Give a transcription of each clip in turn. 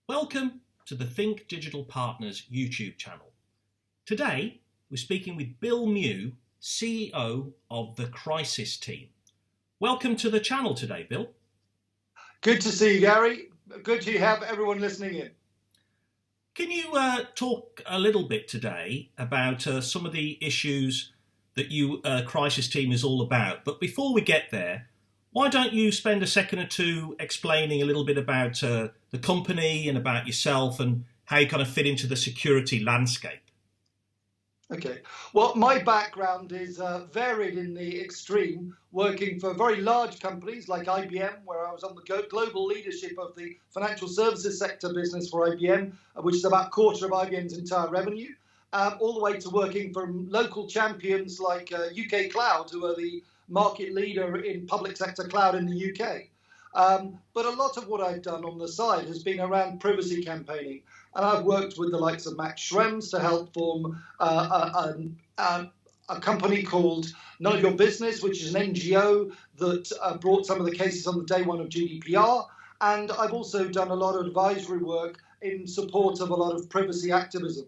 Welcome to the Think Digital Partners YouTube channel. Today, we're speaking with Bill Mew, CEO of the Crisis team. Welcome to the channel today, Bill. Good to see you, Gary. Good to have everyone listening in. Can you talk a little bit today about some of the issues that you Crisis team is all about? But before we get there, why don't you spend a second or two explaining a little bit about the company and about yourself and how you kind of fit into the security landscape? Okay. Well, my background is varied in the extreme, working for very large companies like IBM, where I was on the global leadership of the financial services sector business for IBM, which is about a quarter of IBM's entire revenue, all the way to working for local champions like UK Cloud, who are the market leader in public sector cloud in the UK. But a lot of what I've done on the side has been around privacy campaigning. And I've worked with the likes of Max Schrems to help form a company called None of Your Business, which is an NGO that brought some of the cases on the day one of GDPR. And I've also done a lot of advisory work in support of a lot of privacy activism.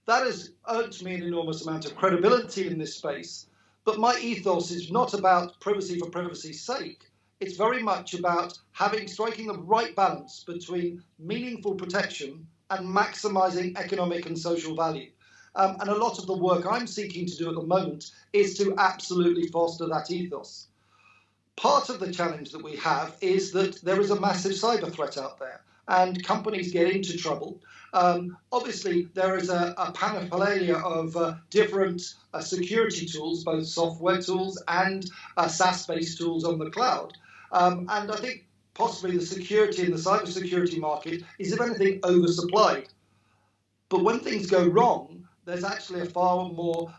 That has earned me an enormous amount of credibility in this space. But my ethos is not about privacy for privacy's sake. It's very much about striking the right balance between meaningful protection and maximizing economic and social value. And a lot of the work I'm seeking to do at the moment is to absolutely foster that ethos. Part of the challenge that we have is that there is a massive cyber threat out there, and companies get into trouble. Obviously, there is a panoplia of different security tools, both software tools and SaaS-based tools on the cloud. And I think possibly the security in the cybersecurity market is, if anything, oversupplied. But when things go wrong, there's actually a far more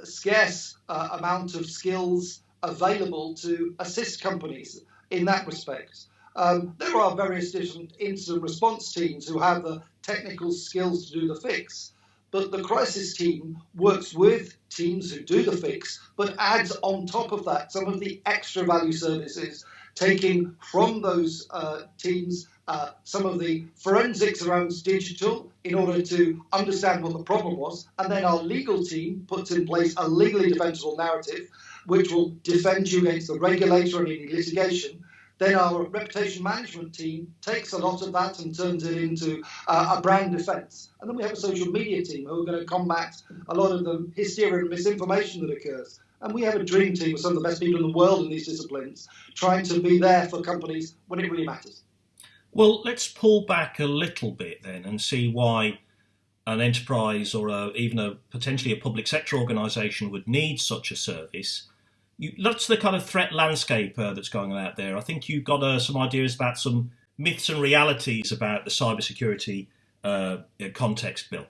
scarce amount of skills available to assist companies in that respect. There are various different incident response teams who have the technical skills to do the fix, but the Crisis team works with teams who do the fix, but adds on top of that some of the extra value services, taking from those teams some of the forensics around digital in order to understand what the problem was, and then our legal team puts in place a legally defensible narrative which will defend you against the regulator and any litigation. Then our reputation management team takes a lot of that and turns it into a brand defense. And then we have a social media team who are going to combat a lot of the hysteria and misinformation that occurs. And we have a dream team of some of the best people in the world in these disciplines, trying to be there for companies when it really matters. Well, let's pull back a little bit then and see why an enterprise or even potentially a public sector organisation would need such a service. That's the kind of threat landscape that's going on out there. I think you've got some ideas about some myths and realities about the cybersecurity context, Bill.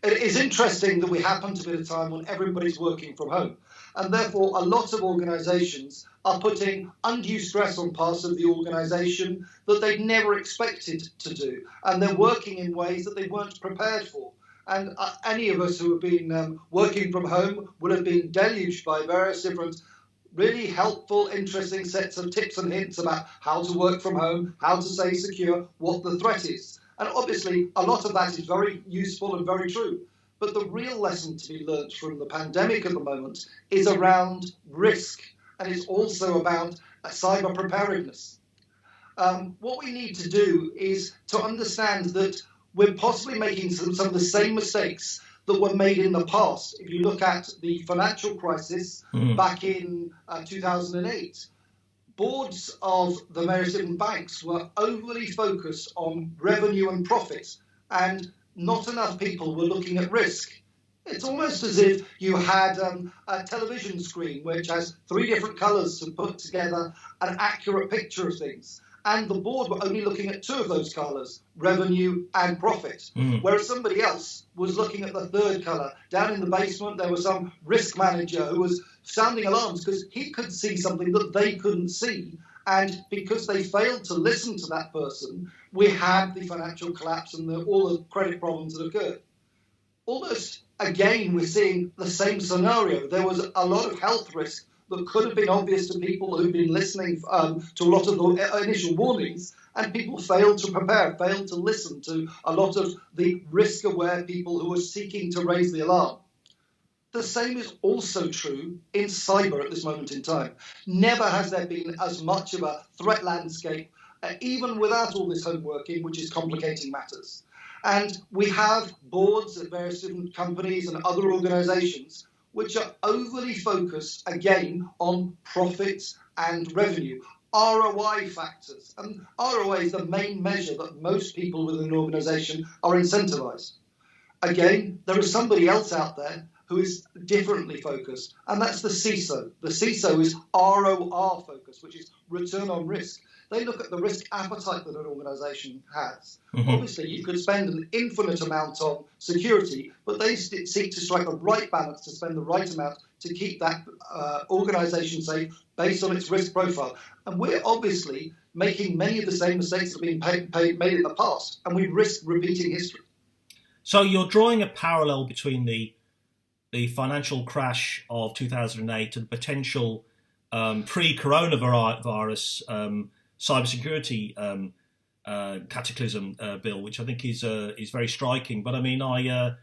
It is interesting that we happen to be at a time when everybody's working from home. And therefore, a lot of organisations are putting undue stress on parts of the organisation that they'd never expected to do. And they're working in ways that they weren't prepared for. And any of us who have been working from home would have been deluged by various different really helpful, interesting sets of tips and hints about how to work from home, how to stay secure, what the threat is. And obviously, a lot of that is very useful and very true. But the real lesson to be learnt from the pandemic at the moment is around risk. And it's also about cyber preparedness. What we need to do is to understand that we're possibly making some of the same mistakes that were made in the past. If you look at the financial crisis back in 2008, boards of the various different banks were overly focused on revenue and profit, and not enough people were looking at risk. It's almost as if you had a television screen which has three different colours to put together an accurate picture of things. And the board were only looking at two of those colours, revenue and profit, whereas somebody else was looking at the third colour. Down in the basement, there was some risk manager who was sounding alarms because he could see something that they couldn't see. And because they failed to listen to that person, we had the financial collapse and all the credit problems that occurred. Almost again, we're seeing the same scenario. There was a lot of health risk that could have been obvious to people who've been listening to a lot of the initial warnings, and people failed to prepare, failed to listen to a lot of the risk-aware people who were seeking to raise the alarm. The same is also true in cyber at this moment in time. Never has there been as much of a threat landscape, even without all this homeworking, which is complicating matters. And we have boards at various different companies and other organizations which are overly focused, again, on profits and revenue, ROI factors. And ROI is the main measure that most people within an organization are incentivized. Again, there is somebody else out there who is differently focused, and that's the CISO. The CISO is ROR focused, which is return on risk. They look at the risk appetite that an organization has. Mm-hmm. Obviously, you could spend an infinite amount on security, but they seek to strike the right balance to spend the right amount to keep that organization safe based on its risk profile. And we're obviously making many of the same mistakes that have been made in the past, and we risk repeating history. So you're drawing a parallel between the financial crash of 2008 and the potential pre-coronavirus cybersecurity cataclysm, Bill, which I think is very striking. But I mean, I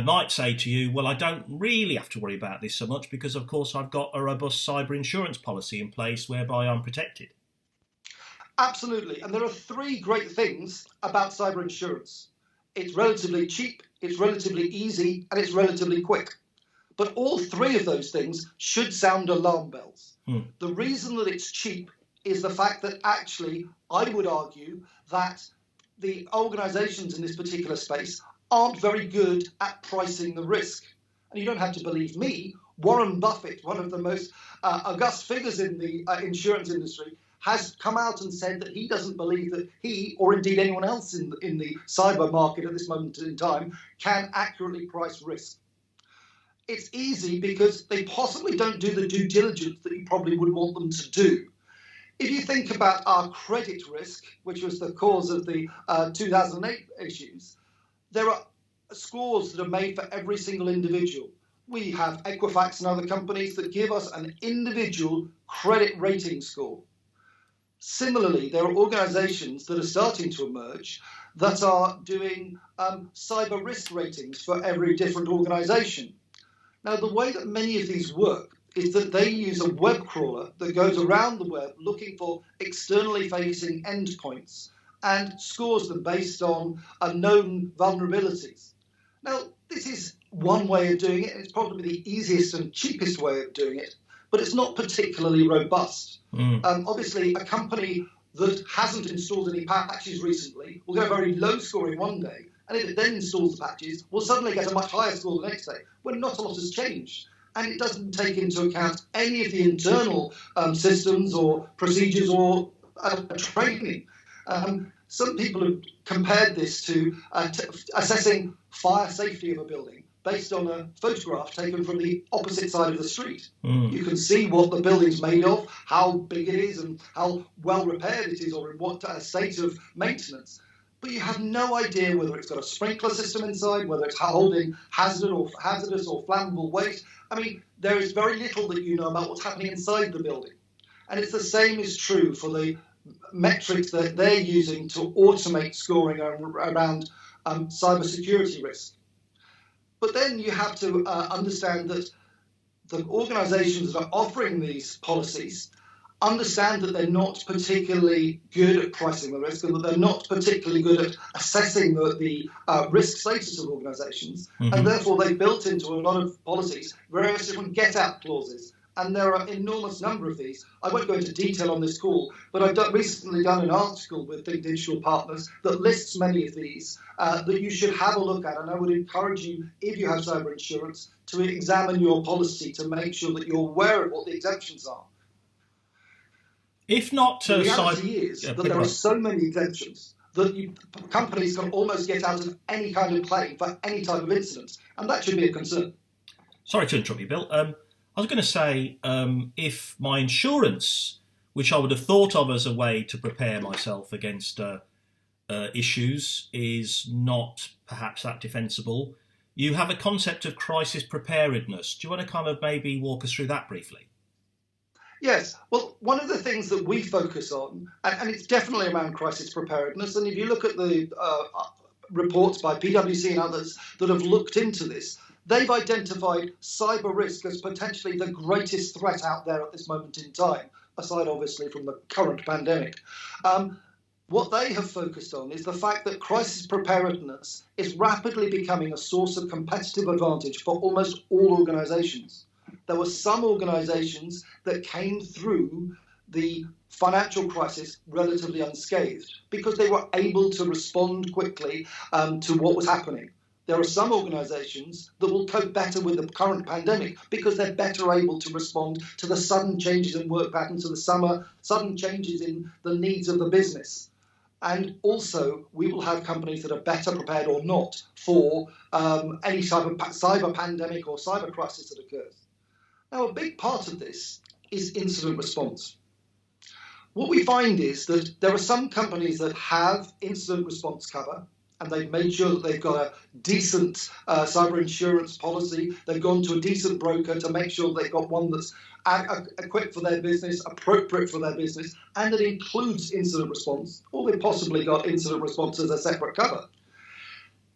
might say to you, well, I don't really have to worry about this so much because, of course, I've got a robust cyber insurance policy in place whereby I'm protected. Absolutely. And there are three great things about cyber insurance. It's relatively cheap, it's relatively easy, and it's relatively quick. But all three of those things should sound alarm bells. The reason that it's cheap is the fact that actually, I would argue that the organizations in this particular space aren't very good at pricing the risk. And you don't have to believe me. Warren Buffett, one of the most august figures in the insurance industry, has come out and said that he doesn't believe that he, or indeed anyone else in the cyber market at this moment in time, can accurately price risk. It's easy because they possibly don't do the due diligence that you probably would want them to do. If you think about our credit risk, which was the cause of the 2008 issues, there are scores that are made for every single individual. We have Equifax and other companies that give us an individual credit rating score. Similarly, there are organizations that are starting to emerge that are doing cyber risk ratings for every different organization. Now, the way that many of these work is that they use a web crawler that goes around the web looking for externally facing endpoints and scores them based on known vulnerabilities. Now, this is one way of doing it. It's probably the easiest and cheapest way of doing it, but it's not particularly robust. Obviously, a company that hasn't installed any patches recently will get a very low score in one day, and if it then installs the patches, will suddenly get a much higher score the next day, when not a lot has changed. And it doesn't take into account any of the internal systems or procedures or training. Some people have compared this to assessing fire safety of a building based on a photograph taken from the opposite side of the street. You can see what the building's made of, how big it is, and how well repaired it is, or in what state of maintenance. But you have no idea whether it's got a sprinkler system inside, whether it's holding hazardous or flammable waste. I mean, there is very little that you know about what's happening inside the building. And it's the same is true for the metrics that they're using to automate scoring around cybersecurity risk. But then you have to understand that the organizations that are offering these policies understand that they're not particularly good at pricing the risk, and that they're not particularly good at assessing the risk status of organizations. And therefore, they've built into a lot of policies various different get-out clauses. And there are an enormous number of these. I won't go into detail on this call, but I've recently done an article with Think Digital Partners that lists many of these that you should have a look at. And I would encourage you, if you have cyber insurance, to examine your policy to make sure that you're aware of what the exemptions are. If not, the reality is that there are so many exemptions that companies can almost get out of any kind of claim for any type of incident, and that should be a concern. Sorry to interrupt you, Bill. I was going to say, if my insurance, which I would have thought of as a way to prepare myself against issues, is not perhaps that defensible, you have a concept of crisis preparedness. Do you want to kind of maybe walk us through that briefly? Yes. Well, one of the things that we focus on, and it's definitely around crisis preparedness, and if you look at the reports by PwC and others that have looked into this, they've identified cyber risk as potentially the greatest threat out there at this moment in time, aside obviously from the current pandemic. What they have focused on is the fact that crisis preparedness is rapidly becoming a source of competitive advantage for almost all organizations. There were some organizations that came through the financial crisis relatively unscathed because they were able to respond quickly to what was happening. There are some organizations that will cope better with the current pandemic because they're better able to respond to the sudden changes in work patterns, to the sudden changes in the needs of the business. And also, we will have companies that are better prepared or not for any type of cyber pandemic or cyber crisis that occurs. Now, a big part of this is incident response. What we find is that there are some companies that have incident response cover, and they've made sure that they've got a decent cyber insurance policy. They've gone to a decent broker to make sure they've got one that's equipped for their business, appropriate for their business, and that includes incident response, or they've possibly got incident response as a separate cover.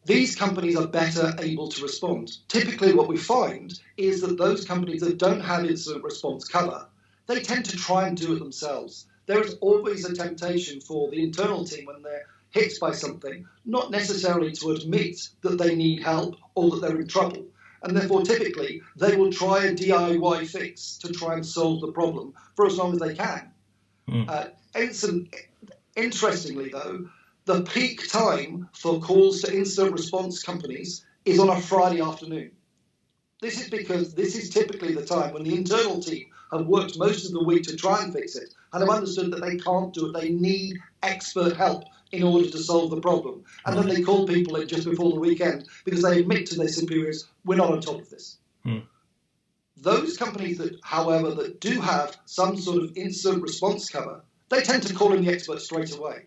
These companies are better able to respond. Typically what we find is that those companies that don't have incident response cover, they tend to try and do it themselves. There is always a temptation for the internal team when they're hit by something, not necessarily to admit that they need help or that they're in trouble. And therefore, typically, they will try a DIY fix to try and solve the problem for as long as they can. Interestingly, though, the peak time for calls to incident response companies is on a Friday afternoon. This is because this is typically the time when the internal team have worked most of the week to try and fix it and have understood that they can't do it. They need expert help in order to solve the problem. And then they call people in just before the weekend because they admit to their superiors, we're not on top of this. Those companies that, however, that do have some sort of incident response cover, they tend to call in the expert straight away.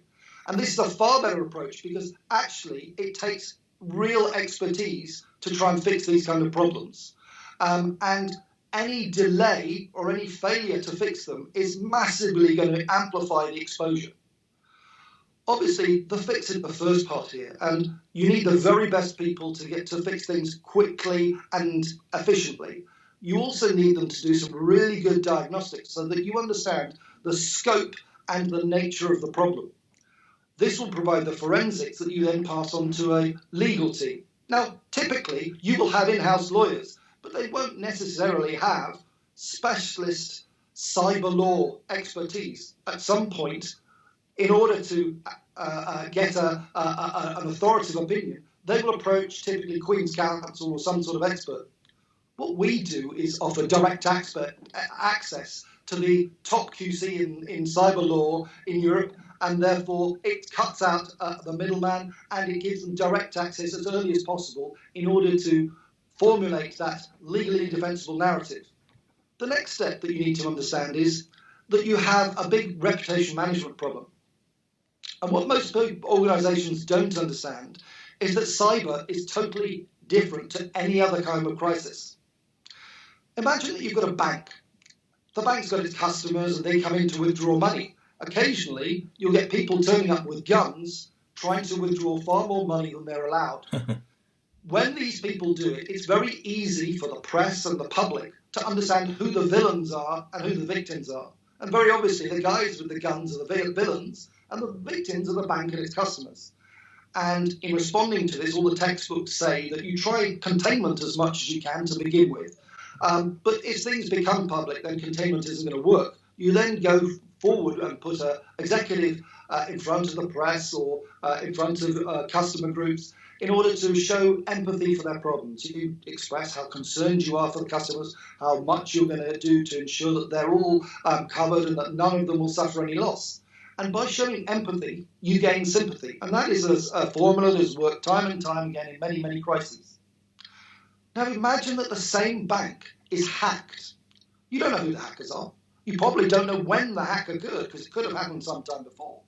And this is a far better approach because actually it takes real expertise to try and fix these kind of problems. And any delay or any failure to fix them is massively going to amplify the exposure. Obviously, the fix is the first part here, and you need the very best people to get to fix things quickly and efficiently. You also need them to do some really good diagnostics so that you understand the scope and the nature of the problem. This will provide the forensics that you then pass on to a legal team. Now, typically, you will have in-house lawyers, but they won't necessarily have specialist cyber law expertise. At some point, in order to get an authoritative opinion, they will approach typically Queen's Counsel or some sort of expert. What we do is offer direct access to the top QC in cyber law in Europe, and therefore it cuts out the middleman and it gives them direct access as early as possible in order to formulate that legally defensible narrative. The next step that you need to understand is that you have a big reputation management problem. And what most organizations don't understand is that cyber is totally different to any other kind of crisis. Imagine that you've got a bank. The bank's got its customers and they come in to withdraw money. Occasionally, you'll get people turning up with guns trying to withdraw far more money than they're allowed. When these people do it, it's very easy for the press and the public to understand who the villains are and who the victims are. And very obviously, the guys with the guns are the villains, and the victims are the bank and its customers. And in responding to this, all the textbooks say that you try containment as much as you can to begin with. But if things become public, then containment isn't going to work. You then go forward and put an executive in front of the press or in front of customer groups in order to show empathy for their problems. You express how concerned you are for the customers, how much you're going to do to ensure that they're all covered and that none of them will suffer any loss. And by showing empathy, you gain sympathy. And that is a formula that has worked time and time again in many, many crises. Now imagine that the same bank is hacked. You don't know who the hackers are. You probably don't know when the hack occurred because it could have happened sometime before.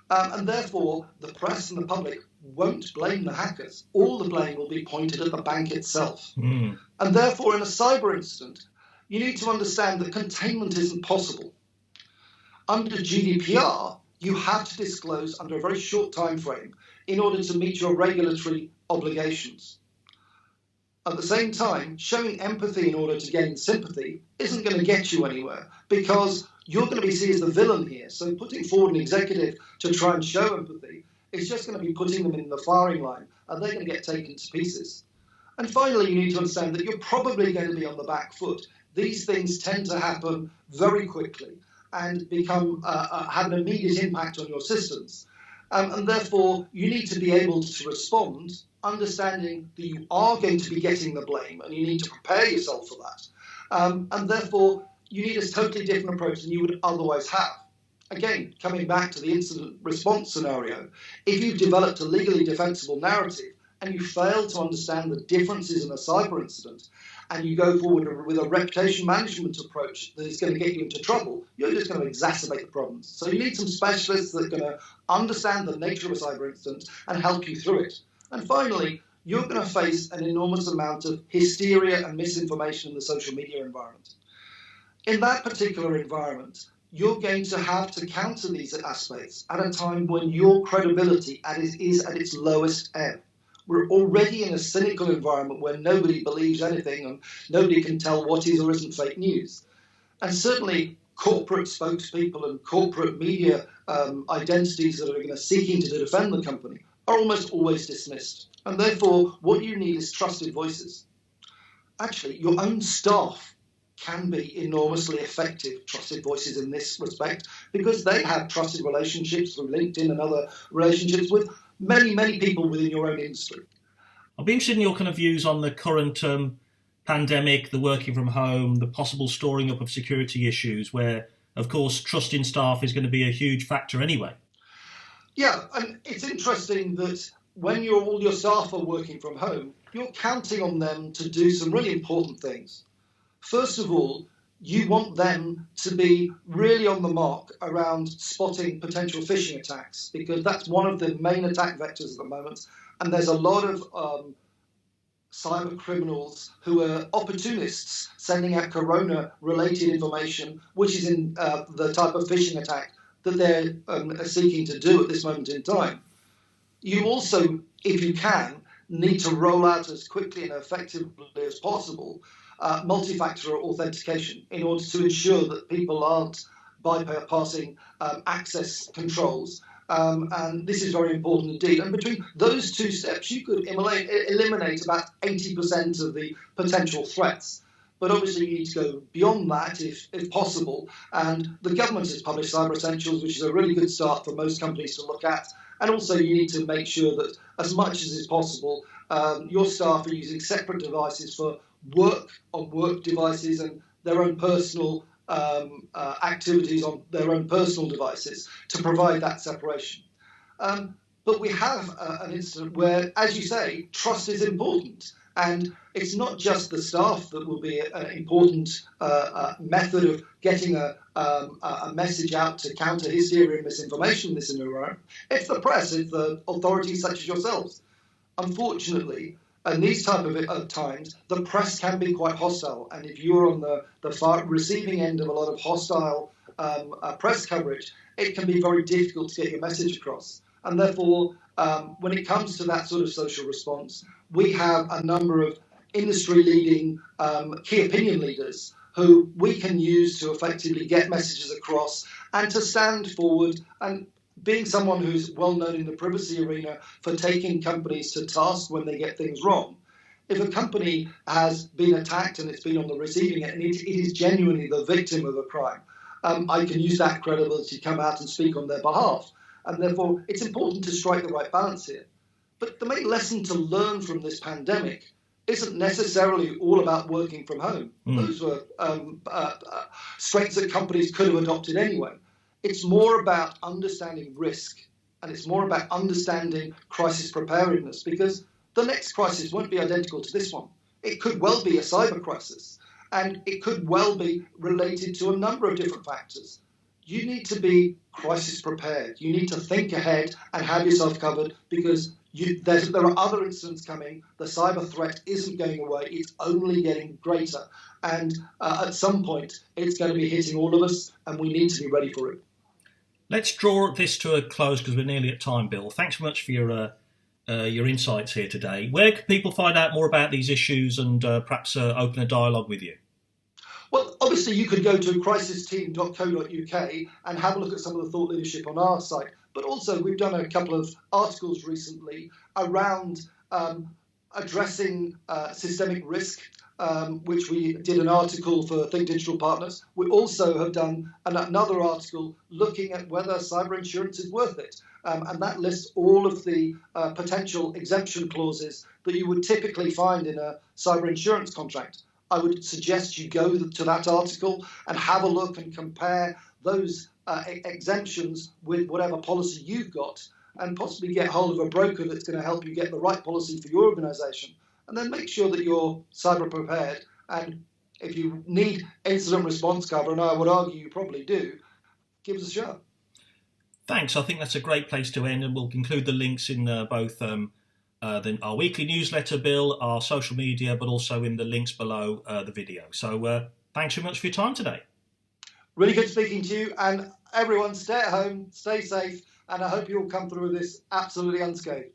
And therefore, the press and the public won't blame the hackers. All the blame will be pointed at the bank itself. And therefore, in a cyber incident, you need to understand that containment isn't possible. Under GDPR, you have to disclose under a very short time frame in order to meet your regulatory obligations. At the same time, showing empathy in order to gain sympathy isn't going to get you anywhere, because you're going to be seen as the villain here. So putting forward an executive to try and show empathy is just going to be putting them in the firing line, and they're going to get taken to pieces. And finally, you need to understand that you're probably going to be on the back foot. These things tend to happen very quickly and become have an immediate impact on your systems. And therefore, you need to be able to respond, understanding that you are going to be getting the blame, and you need to prepare yourself for that. And therefore, you need a totally different approach than you would otherwise have. Again, coming back to the incident response scenario, if you've developed a legally defensible narrative and you fail to understand the differences in a cyber incident, and you go forward with a reputation management approach that is going to get you into trouble, you're just going to exacerbate the problems. So you need some specialists that are going to understand the nature of a cyber incident and help you through it. And finally, you're going to face an enormous amount of hysteria and misinformation in the social media environment. In that particular environment, you're going to have to counter these aspects at a time when your credibility is at its lowest ebb. We're already in a cynical environment where nobody believes anything and nobody can tell what is or isn't fake news. And certainly corporate spokespeople and corporate media identities that are seeking to defend the company are almost always dismissed. And therefore, what you need is trusted voices. Actually, your own staff can be enormously effective trusted voices in this respect, because they have trusted relationships through LinkedIn and other relationships with many, many people within your own industry. I'll be interested in your kind of views on the current pandemic, the working from home, the possible storing up of security issues, where, of course, trust in staff is going to be a huge factor anyway. Yeah, and it's interesting that when all your staff are working from home, you're counting on them to do some really important things. First of all, you want them to be really on the mark around spotting potential phishing attacks, because that's one of the main attack vectors at the moment. And there's a lot of cyber criminals who are opportunists sending out corona-related information, which is in the type of phishing attack that they're seeking to do at this moment in time. You also, if you can, need to roll out as quickly and effectively as possible multi-factor authentication in order to ensure that people aren't bypassing access controls. And this is very important indeed. And between those two steps, you could eliminate about 80% of the potential threats. But obviously, you need to go beyond that if possible. And the government has published Cyber Essentials, which is a really good start for most companies to look at. And also, you need to make sure that as much as is possible, your staff are using separate devices for work on work devices and their own personal activities on their own personal devices to provide that separation. But we have an incident where, as you say, trust is important. And it's not just the staff that will be an important method of getting a message out to counter hysteria and misinformation in this environment. It's the press, it's the authorities such as yourselves. Unfortunately, in these type of times, the press can be quite hostile. And if you're on the far receiving end of a lot of hostile press coverage, it can be very difficult to get your message across. And therefore, when it comes to that sort of social response, we have a number of industry-leading key opinion leaders who we can use to effectively get messages across and to stand forward. And being someone who's well known in the privacy arena for taking companies to task when they get things wrong, if a company has been attacked and it's been on the receiving end and it is genuinely the victim of a crime, I can use that credibility to come out and speak on their behalf. And therefore, it's important to strike the right balance here. But the main lesson to learn from this pandemic isn't necessarily all about working from home. Those were strengths that companies could have adopted anyway. It's more about understanding risk, and it's more about understanding crisis preparedness, because the next crisis won't be identical to this one. It could well be a cyber crisis, and it could well be related to a number of different factors. you need to be crisis prepared. You need to think ahead and have yourself covered, because there are other incidents coming. The cyber threat isn't going away. It's only getting greater. And at some point, it's going to be hitting all of us, and we need to be ready for it. Let's draw this to a close because we're nearly at time, Bill. Thanks very much for your insights here today. Where can people find out more about these issues and perhaps open a dialogue with you? Well, obviously, you could go to crisisteam.co.uk and have a look at some of the thought leadership on our site. But also, we've done a couple of articles recently around addressing systemic risk, which we did an article for Think Digital Partners. We also have done another article looking at whether cyber insurance is worth it. And that lists all of the potential exemption clauses that you would typically find in a cyber insurance contract. I would suggest you go to that article and have a look and compare those exemptions with whatever policy you've got, and possibly get hold of a broker that's going to help you get the right policy for your organisation. And then make sure that you're cyber prepared. And if you need incident response cover, and I would argue you probably do, give us a shout. Thanks. I think that's a great place to end, and we'll include the links in both our weekly newsletter, Bill, our social media, but also in the links below the video. So thanks very much for your time today. Really good speaking to you, and everyone stay at home, stay safe, and I hope you all come through this absolutely unscathed.